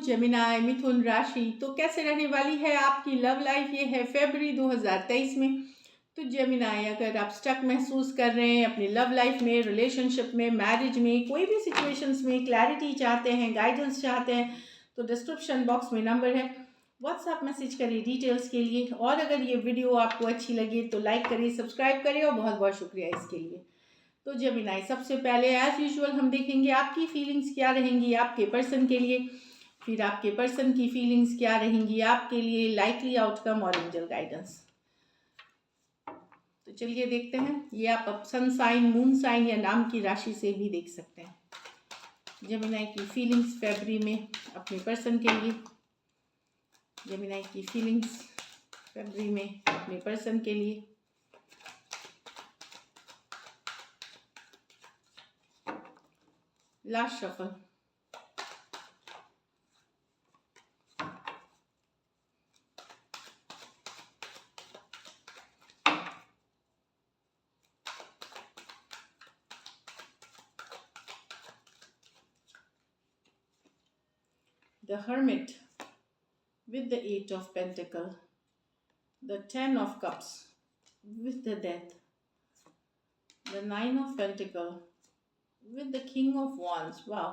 Gemini मिथुन राशि तो कैसे रहने वाली है आपकी लव लाइफ, ये है फरवरी 2023 में। तो जेमिनाई, अगर आप स्टक महसूस कर रहे हैं अपनी लव लाइफ में, रिलेशनशिप में, मैरिज में, कोई भी सिचुएशंस में क्लैरिटी चाहते हैं, गाइडेंस चाहते हैं, तो डिस्क्रिप्शन बॉक्स में नंबर है, व्हाट्सएप मैसेज करिए डिटेल्स के लिए। और अगर ये वीडियो आपको अच्छी लगे तो लाइक करिए, सब्सक्राइब करिए, और बहुत बहुत शुक्रिया इसके लिए। तो जेमिनाई, सबसे पहले एज यूजुअल हम देखेंगे आपकी फीलिंग्स क्या रहेंगी आपके पर्सन के लिए, फिर आपके पर्सन की फीलिंग्स क्या रहेंगी आपके लिए, लाइकली आउटकम और एंजल गाइडेंस। तो चलिए देखते हैं। ये आप सन साइन, मून साइन या नाम की राशि से भी देख सकते हैं। जेमिनाई की फीलिंग्स फरवरी में अपने पर्सन के लिए। जेमिनाई की फीलिंग्स फरवरी में अपने पर्सन के लिए। Last shuffle. The Hermit with the 8 of Pentacles, the 10 of Cups with the Death, the 9 of Pentacles with the King of Wands। वाह!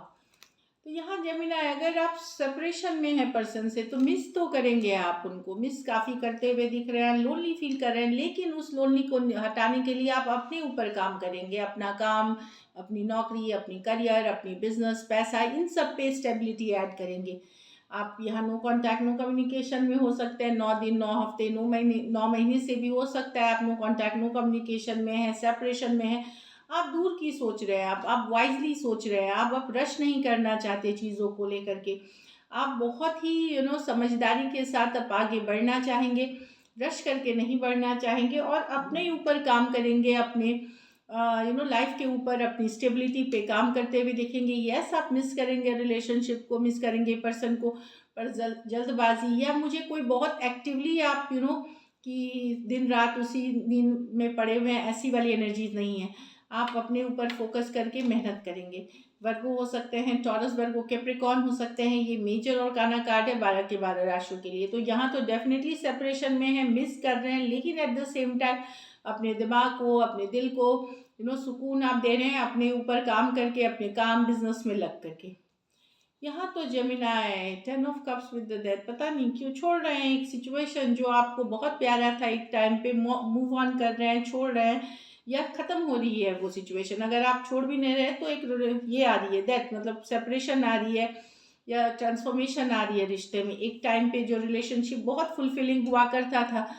तो यहाँ जेमिनाई, अगर आप सेपरेशन में हैं पर्सन से तो मिस तो करेंगे, आप उनको मिस काफ़ी करते हुए दिख रहे हैं, लोनली फील कर रहे हैं, लेकिन उस लोनली को हटाने के लिए आप अपने ऊपर काम करेंगे। अपना काम, अपनी नौकरी, अपनी करियर, अपनी बिजनेस, पैसा, इन सब पे स्टेबिलिटी ऐड करेंगे। आप यहाँ नो कॉन्टैक्ट, नो कम्युनिकेशन में हो सकते हैं, 9 दिन, 9 हफ्ते, 9 महीने से भी हो सकता है आप नो कॉन्टैक्ट, नो कम्युनिकेशन में है, सेपरेशन में है। आप दूर की सोच रहे हैं, आप वाइजली सोच रहे हैं, आप रश नहीं करना चाहते चीज़ों को लेकर के। आप बहुत ही समझदारी के साथ आप आगे बढ़ना चाहेंगे, रश करके नहीं बढ़ना चाहेंगे, और अपने ऊपर काम करेंगे, अपने लाइफ के ऊपर, अपनी स्टेबिलिटी पे काम करते हुए देखेंगे। यस, आप मिस करेंगे रिलेशनशिप को, मिस करेंगे पर्सन को, पर जल्दबाजी या मुझे कोई बहुत एक्टिवली आप कि दिन रात उसी नींद में पड़े हुए हैं, ऐसी वाली एनर्जीज नहीं है। आप अपने ऊपर फोकस करके मेहनत करेंगे। वर्गो हो सकते हैं, टॉरस, वर्गो, कैप्रिकॉर्न हो सकते हैं। ये मेजर और काना कार्ड है 12 के 12 राशियों के लिए। तो यहाँ तो डेफिनेटली सेपरेशन में है, मिस कर रहे हैं, लेकिन एट द सेम टाइम अपने दिमाग को, अपने दिल को सुकून आप दे रहे हैं, अपने ऊपर काम करके, अपने काम बिजनेस में लग करके। यहाँ तो Gemini 10 of cups with the death, पता नहीं क्यों छोड़ रहे हैं एक सिचुएशन जो आपको बहुत प्यारा था, एक टाइम पे मूव ऑन कर रहे हैं, छोड़ रहे हैं, या ख़त्म हो रही है वो सिचुएशन। अगर आप छोड़ भी नहीं रहे तो एक ये आ रही है डेथ, मतलब सेपरेशन आ रही है या ट्रांसफॉर्मेशन आ रही है रिश्ते में। एक टाइम पे जो रिलेशनशिप बहुत फुलफिलिंग हुआ करता था,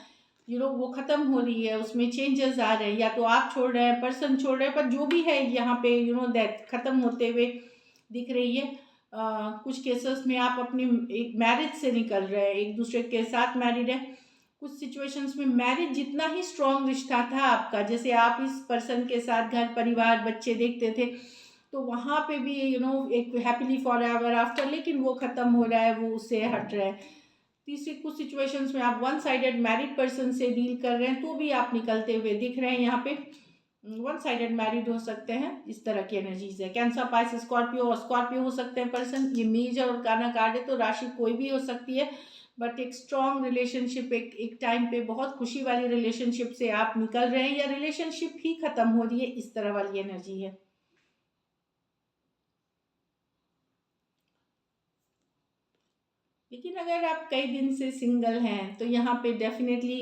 वो ख़त्म हो रही है, उसमें चेंजेस आ रहे हैं। या तो आप छोड़ रहे हैं, पर्सन छोड़ रहे हैं, पर जो भी है यहाँ पे डेथ ख़त्म होते हुए दिख रही है। कुछ केसेस में आप अपनी एक मैरिज से निकल रहे हैं, एक दूसरे के साथ मैरिड है। कुछ सिचुएशंस में मैरिज जितना ही स्ट्रॉन्ग रिश्ता था आपका, जैसे आप इस पर्सन के साथ घर परिवार बच्चे देखते थे, तो वहाँ पे भी एक हैप्पीली फॉर एवर आफ्टर, लेकिन वो ख़त्म हो रहा है, वो उससे हट रहा है। तीसरी कुछ सिचुएशंस में आप वन साइडेड मैरिड पर्सन से डील कर रहे हैं, तो भी आप निकलते हुए दिख रहे हैं। यहाँ पे वन साइडेड मैरिड हो सकते हैं, इस तरह की एनर्जीज है। कैंसर, पाइस, स्कॉर्पियो, और स्कॉर्पियो हो सकते हैं पर्सन। ये मेजर और काना कार्ड है, तो राशि कोई भी हो सकती है, बट एक स्ट्रॉन्ग रिलेशनशिप, एक टाइम पे बहुत खुशी वाली रिलेशनशिप से आप निकल रहे हैं, या रिलेशनशिप ही खत्म हो रही है, इस तरह वाली एनर्जी है। लेकिन अगर आप कई दिन से सिंगल हैं तो यहाँ पे डेफिनेटली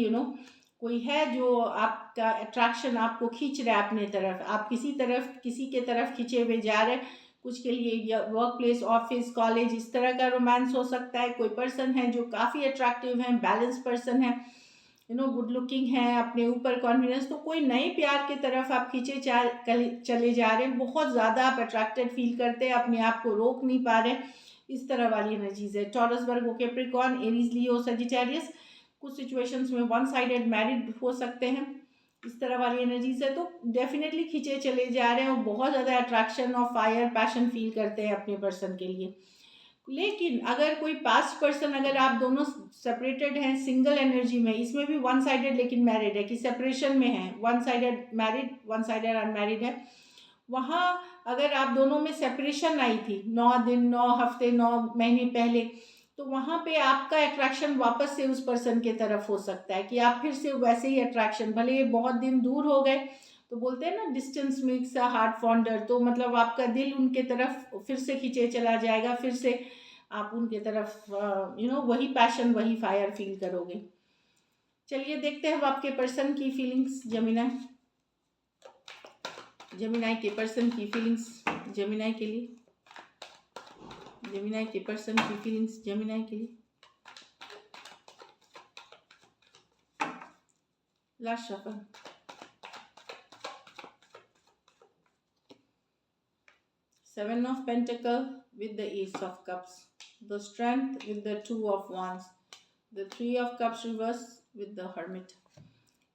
कोई है जो आपका अट्रैक्शन आपको खींच रहा है अपने तरफ, आप किसी के तरफ खींचे हुए जा रहे हैं। कुछ के लिए वर्क प्लेस, ऑफिस, कॉलेज, इस तरह का रोमांस हो सकता है। कोई पर्सन है जो काफ़ी अट्रैक्टिव है, बैलेंस पर्सन है, गुड लुकिंग है, अपने ऊपर कॉन्फिडेंस, तो कोई नए प्यार की तरफ आप खींचे चले जा रहे हैं। बहुत ज़्यादा आप अट्रैक्टेड फील करते हैं, अपने आप को रोक नहीं पा रहे, इस तरह वाली एनर्जीज है। टॉरस, वर्गो, कैप्रिकॉर्न, एरीज, लियो, सजिटेरियस। कुछ सिचुएशंस में वन साइडेड मैरिड हो सकते हैं, इस तरह वाली एनर्जीज है। तो डेफिनेटली खींचे चले जा रहे हैं, और बहुत ज़्यादा अट्रैक्शन और फायर, पैशन फील करते हैं अपने पर्सन के लिए। लेकिन अगर कोई पास्ट पर्सन, अगर आप दोनों सेपरेटेड हैं, सिंगल एनर्जी में, इसमें भी वन साइडेड लेकिन मैरिड है, कि सेपरेशन में है, one sided married, one sided unmarried है, वहाँ अगर आप दोनों में सेपरेशन आई थी 9 दिन 9 हफ्ते 9 महीने पहले, तो वहाँ पे आपका अट्रैक्शन वापस से उस पर्सन के तरफ हो सकता है कि आप फिर से वैसे ही अट्रैक्शन, भले ये बहुत दिन दूर हो गए, तो बोलते हैं ना distance makes a heart fonder, तो मतलब आपका दिल उनके तरफ फिर से खींचे चला जाएगा, फिर से आप उनके तरफ वही पैशन वही फायर फील करोगे। चलिए देखते हैं अब आपके पर्सन की फीलिंग्स। जेमिनाई के पर्सन की फीलिंग्स जेमिनाई के लिए, जेमिनाई के पर्सन की फीलिंग्स जेमिनाई के लिए। Last shuffle. Seven of Pentacles with the Ace of Cups, the Strength with the Two of Wands, the Three of Cups reverse with the Hermit।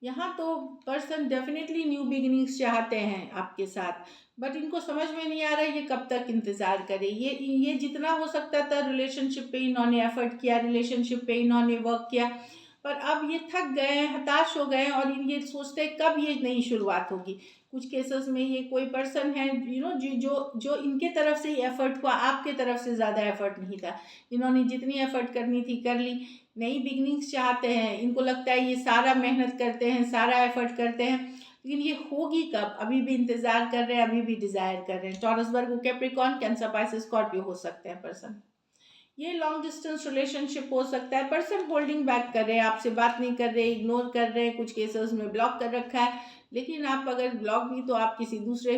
यहाँ तो person definitely new beginnings चाहते हैं आपके साथ, but इनको समझ में नहीं आ रहा है ये कब तक इंतज़ार करे। ये जितना हो सकता था रिलेशनशिप पे इन्होंने एफर्ट किया, रिलेशनशिप पे इन्होंने वर्क किया, पर अब ये थक गए हैं, हताश हो गए हैं, और ये सोचते हैं कब ये नई शुरुआत होगी। कुछ केसेस में ये कोई पर्सन है जो इनके तरफ से ही एफर्ट हुआ, आपके तरफ से ज़्यादा एफर्ट नहीं था। इन्होंने जितनी एफर्ट करनी थी कर ली, नई बिगनिंग्स चाहते हैं। इनको लगता है ये सारा मेहनत करते हैं, सारा एफर्ट करते हैं, लेकिन ये होगी कब, अभी भी इंतज़ार कर रहे हैं, अभी भी डिज़ायर कर रहे हैं। टॉरस, वर्गो, कैप्रिकॉर्न, कैंसर, पाइसेस, स्कॉर्पियो हो सकते हैं पर्सन। ये लॉन्ग डिस्टेंस रिलेशनशिप हो सकता है। पर्सन होल्डिंग बैक कर रहे हैं, आपसे बात नहीं कर रहे, इग्नोर कर रहे हैं, कुछ केसेस में ब्लॉक कर रखा है। लेकिन आप अगर ब्लॉक भी, तो आप किसी दूसरे,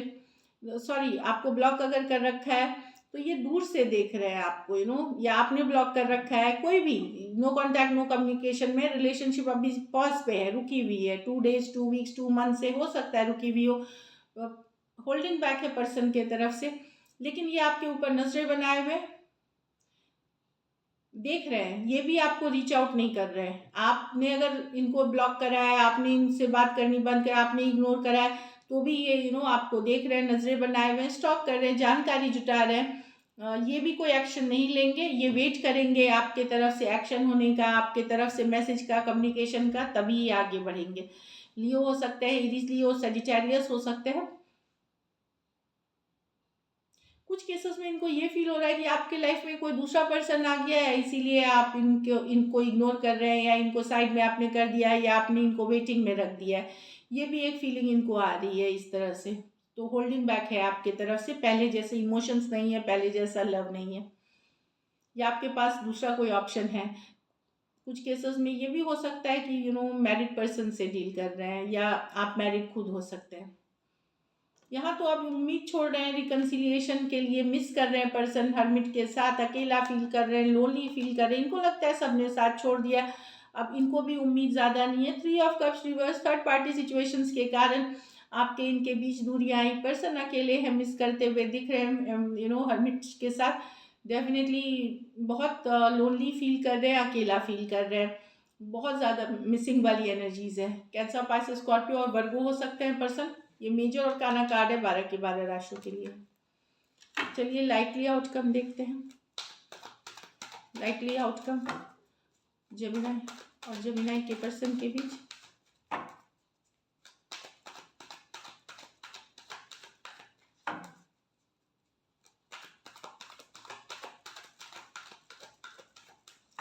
सॉरी, आपको ब्लॉक अगर कर रखा है तो ये दूर से देख रहे हैं आपको, या आपने ब्लॉक कर रखा है। कोई भी नो कॉन्टैक्ट नो कम्युनिकेशन में रिलेशनशिप अभी पॉज पे है, रुकी हुई है। 2 डेज 2 वीक्स 2 मंथ से हो सकता है रुकी हुई हो, होल्डिंग बैक है पर्सन के तरफ से। लेकिन ये आपके ऊपर नजरें बनाए हुए देख रहे हैं, ये भी आपको रीच आउट नहीं कर रहे हैं। आपने अगर इनको ब्लॉक करा है, आपने इनसे बात करनी बंद करा, आपने इग्नोर करा है, तो भी ये आपको देख रहे हैं, नजरें बनाए हुए हैं, स्टॉक कर रहे हैं, जानकारी जुटा रहे हैं। ये भी कोई एक्शन नहीं लेंगे, ये वेट करेंगे आपके तरफ से एक्शन होने का, आपके तरफ से मैसेज का, कम्युनिकेशन का, तभी ये आगे बढ़ेंगे। लियो हो सकते हैं, एरीज लियो, सजिटेरियस हो सकते हैं। कुछ केसेस में इनको ये फील हो रहा है कि आपके लाइफ में कोई दूसरा पर्सन आ गया है, इसीलिए आप इनको इग्नोर कर रहे हैं, या इनको साइड में आपने कर दिया है, या आपने इनको वेटिंग में रख दिया है। ये भी एक फीलिंग इनको आ रही है इस तरह से। तो होल्डिंग बैक है आपके तरफ से, पहले जैसे इमोशंस नहीं है, पहले जैसा लव नहीं है, या आपके पास दूसरा कोई ऑप्शन है। कुछ केसेस में ये भी हो सकता है कि मैरिड पर्सन से डील कर रहे हैं, या आप मैरिड खुद हो सकते हैं। यहाँ तो आप उम्मीद छोड़ रहे हैं रिकन्सिलिएशन के लिए, मिस कर रहे हैं पर्सन हर्मिट के साथ, अकेला फील कर रहे हैं, लोनली फील कर रहे हैं। इनको लगता है सबने साथ छोड़ दिया, अब इनको भी उम्मीद ज़्यादा नहीं है। 3 of cups reverse, third party situations के कारण आपके इनके बीच दूरियां आई, पर्सन अकेले हैं, मिस करते हुए दिख रहे हैं हर्मिट के साथ। डेफिनेटली बहुत लोनली फील कर रहे हैं, अकेला फील कर रहे हैं, बहुत ज़्यादा मिसिंग वाली एनर्जीज है। कैंसर, पाइसेस, स्कॉर्पियो और वर्गो हो सकते हैं पर्सन। ये मेजर और काना कार्ड है 12 के 12 राशियों के लिए। चलिए लाइटली आउटकम देखते हैं। लाइटली आउटकम जेमिनाई और जेमिनाई के पर्सन के बीच।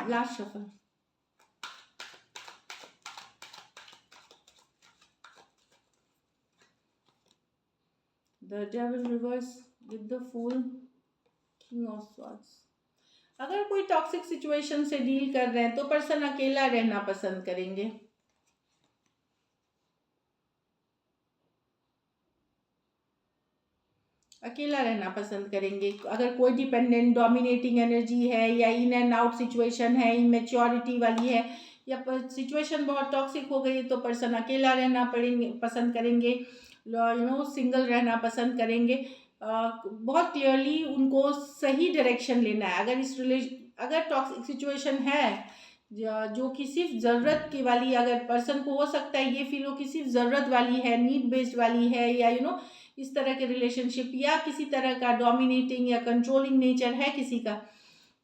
Last shuffle. The Devil reverse with the Fool, King of Swords। अगर कोई टॉक्सिक सिचुएशन से डील कर रहे हैं तो पर्सन अकेला रहना पसंद करेंगे। अकेला रहना पसंद करेंगे। अगर कोई डिपेंडेंट डोमिनेटिंग एनर्जी है, या इन एंड आउट सिचुएशन है, इमेच्योरिटी वाली है, या सिचुएशन बहुत टॉक्सिक हो गई, तो पर्सन अकेला रहना पसंद करेंगे, सिंगल रहना पसंद करेंगे। बहुत क्लियरली उनको सही डायरेक्शन लेना है। अगर टॉक्सिक सिचुएशन है जो कि सिर्फ ज़रूरत की वाली, अगर पर्सन को हो सकता है ये फील हो कि सिर्फ ज़रूरत वाली है, नीड बेस्ड वाली है, या इस तरह के रिलेशनशिप, या किसी तरह का डोमिनेटिंग या कंट्रोलिंग नेचर है किसी का,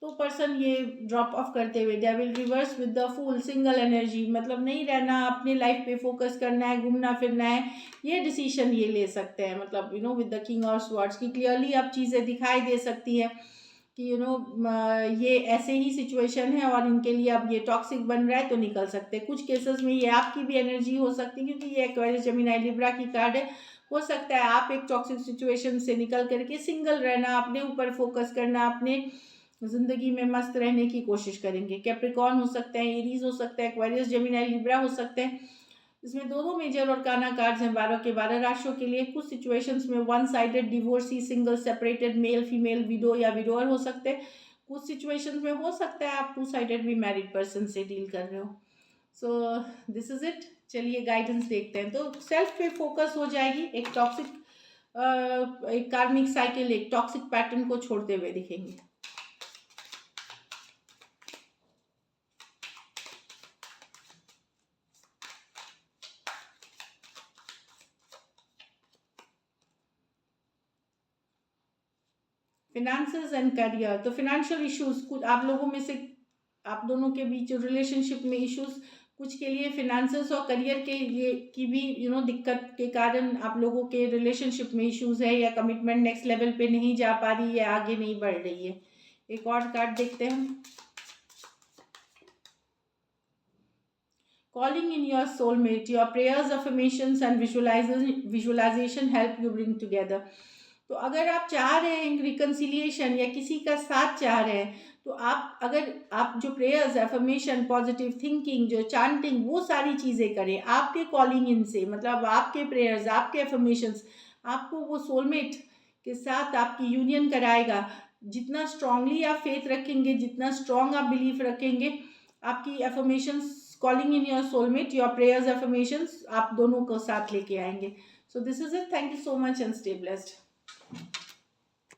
तो पर्सन ये ड्रॉप ऑफ करते हुए they will reverse with the full single energy, मतलब नहीं रहना, अपने लाइफ पे फोकस करना है, घूमना फिरना है, ये डिसीजन ये ले सकते हैं। मतलब with the king of swords की क्लियरली अब चीज़ें दिखाई दे सकती है कि ये ऐसे ही सिचुएशन है और इनके लिए अब ये टॉक्सिक बन रहा है तो निकल सकते हैं। कुछ केसेस में ये आपकी भी एनर्जी हो सकती है, क्योंकि ये एक्वेरियस जेमिनी लिब्रा की कार्ड है। हो सकता है आप एक टॉक्सिक सिचुएशन से निकल करके सिंगल रहना, अपने ऊपर फोकस करना, अपने जिंदगी में मस्त रहने की कोशिश करेंगे। कैप्रिकॉर्न हो सकते हैं, एरीज हो सकते हैं, एक्वेरियस जेमिनी लिब्रा हो सकते हैं। इसमें दो मेजर और काना कार्ड्स हैं 12 के 12 राशियों के लिए। कुछ सिचुएशंस में one sided divorcee, single, separated, male female, window या विडोअर हो सकते हैं। कुछ सिचुएशंस में हो सकता है आप टू साइडेड भी मैरिड पर्सन से डील कर रहे हो। So this is it. चलिए गाइडेंस देखते हैं। तो सेल्फ पे फोकस हो जाएगी, एक टॉक्सिक एक कार्मिक साइकिल, एक टॉक्सिक पैटर्न को छोड़ते हुए दिखेंगे। Finances and career. तो फिनेंशियल इश्यूज, कुछ आप लोगों में से, आप दोनों के बीच रिलेशनशिप में इश्यूज, कुछ के लिए फिनेंसेस और करियर के लिए की भी दिक्कत के कारण आप लोगों के रिलेशनशिप में इश्यूज है, या कमिटमेंट नेक्स्ट लेवल पे नहीं जा पा रही है, आगे नहीं बढ़ रही है। एक और कार्ड देखते हैं हम। Calling in your soulmate, your prayers, affirmations and visualization help you bring together. तो अगर आप चाह रहे हैं रिकन्सिलिएशन या किसी का साथ चाह रहे हैं, तो आप जो प्रेयर्स, एफर्मेशन, पॉजिटिव थिंकिंग, जो चांटिंग, वो सारी चीज़ें करें। आपके कॉलिंग इन से मतलब आपके प्रेयर्स, आपके एफर्मेशंस आपको वो सोलमेट के साथ आपकी यूनियन कराएगा। जितना स्ट्रांगली आप फेथ रखेंगे, जितना स्ट्रांग आप बिलीफ रखेंगे, आपकी affirmations, calling in your soulmate, your prayers, affirmations आप दोनों को साथ लेके आएंगे। So this is it. Thank you so much and stay blessed.